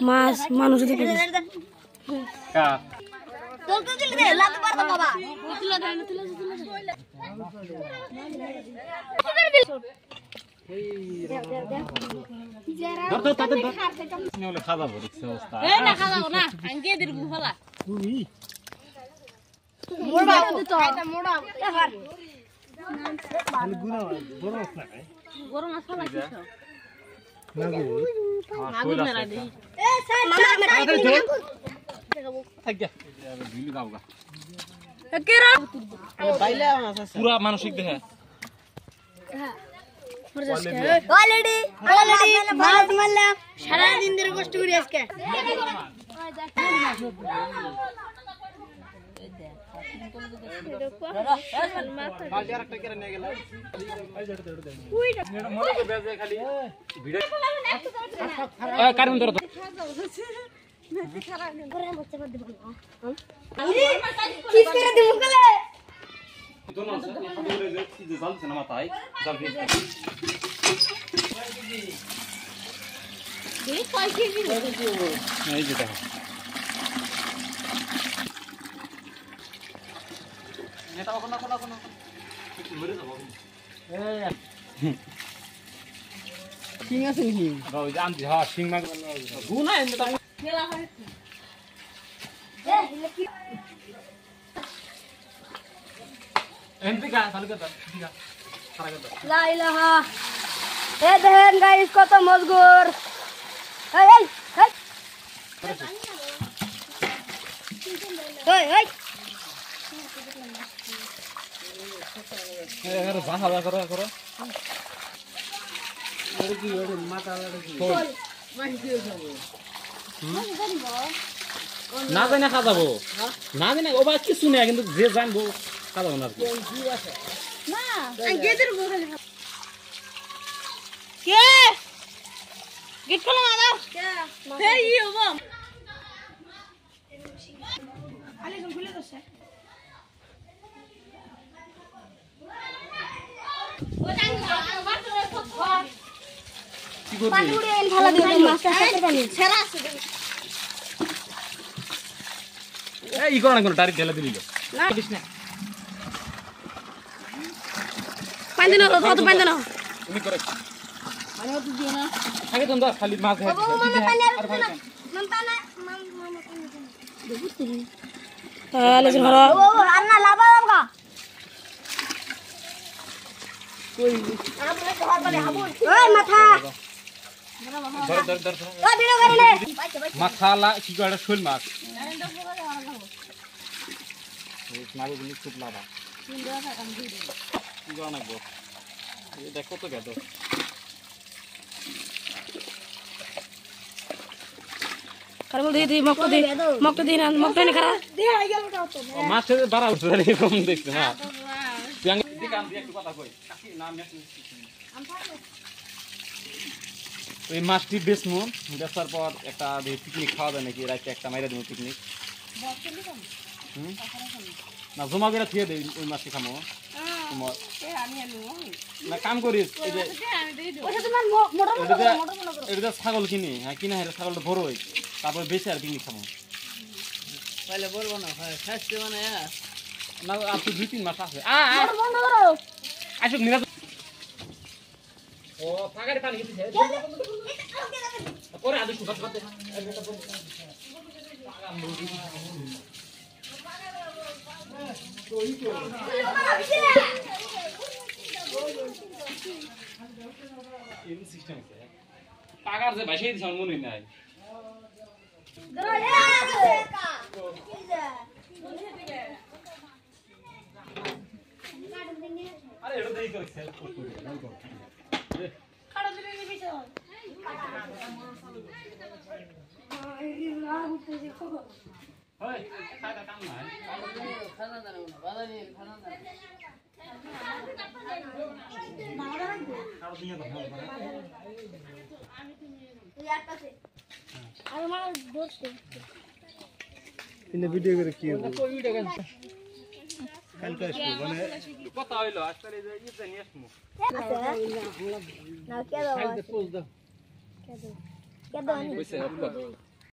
মাছ মানুষ পুরা মানসিক দেখে সারাদিন ধরে কষ্ট করি আজকে লা ইলাহা এ দেখেন গাইস কত মজগুর এই এই এই এই না জানি না খাওয়া যাবো না জানি ও বা কিছু নেই কিন্তু যে জানবো খাওয়া যাবো না গেট খোলো মাদার এই ই হবো আলে কোন খুলে দছে ও জানি কি করবি পানি উড়ে এল ভালো দিও মাছটা সাথে পানি ছেড়া আছে এই ই কোন কোন ডাইরেক্ট ঢেলে দিলি না দিস না পানি না তো পানি না তুমি করে পানি তো দিও না আগে তো দাও খালি মাছ ধরে আর ভালো মমতা না মামা দেখুতি আলে ঘর ও আর না লাভা লাভা কই আমরা ঘর বলে হাবু ওই মাথা ধর ধর ধর ও ভিডিও করে নে মাথালা কি করে শোল মাছ এই মাছ গুলি খুব লাভা কি করে নাকবো এই দেখো তো গেল কারবল দি মক্ত দি না মক্ত নে খারা দে আই গেল ওটা তো মাছ বাড়া উঠছে রে কম দেখছ না তুই আগে দিকে আন দিয়ে একটু কথা কই কাকি নাম নেছ ওই মাছটি বেসমু বেচার পর একটা পিকনিক খাওয়া যায় নাকি রাতে একটা মাইরা দেব পিকনিক না জমা করে থিয়ে দেই ওই মাছটি খামো তোমার না কাম করিস এই যে ওটা তোমার মোটর এটা ছাগল কিনি হ্যাঁ কিনা হেরে ছাগলটা বড় হই তারপর বেচে আর পিকনিক খামো पहले बोल बना है फास्ट बना है না আর তো 2-3 মাস আছে মোটর বন্ধ করো আসুক নিরা ও ফাগারে পানি দিছে পরে আদু সুবাত করতে ইন সিস্টেম আছে পাগার যে ভাষাই দিছ মনে নাই আরে এটা দেই করে সেলফ করতে খাড়া দিলে নিবি চল ওই খাটা কাম নাই खाना दाना बना बादा नहीं खाना दाना আর দুনিয়া কথা বলবা আর মা ধরছে ইনে ভিডিও করে কি হবে কই ভিডিও গান কালকে আসবো মানে কথা হইলো আজকাল এই যে ইতে নিয়ে আসমু না কে দাও সাইড পোজ দাও কে দাও কইছে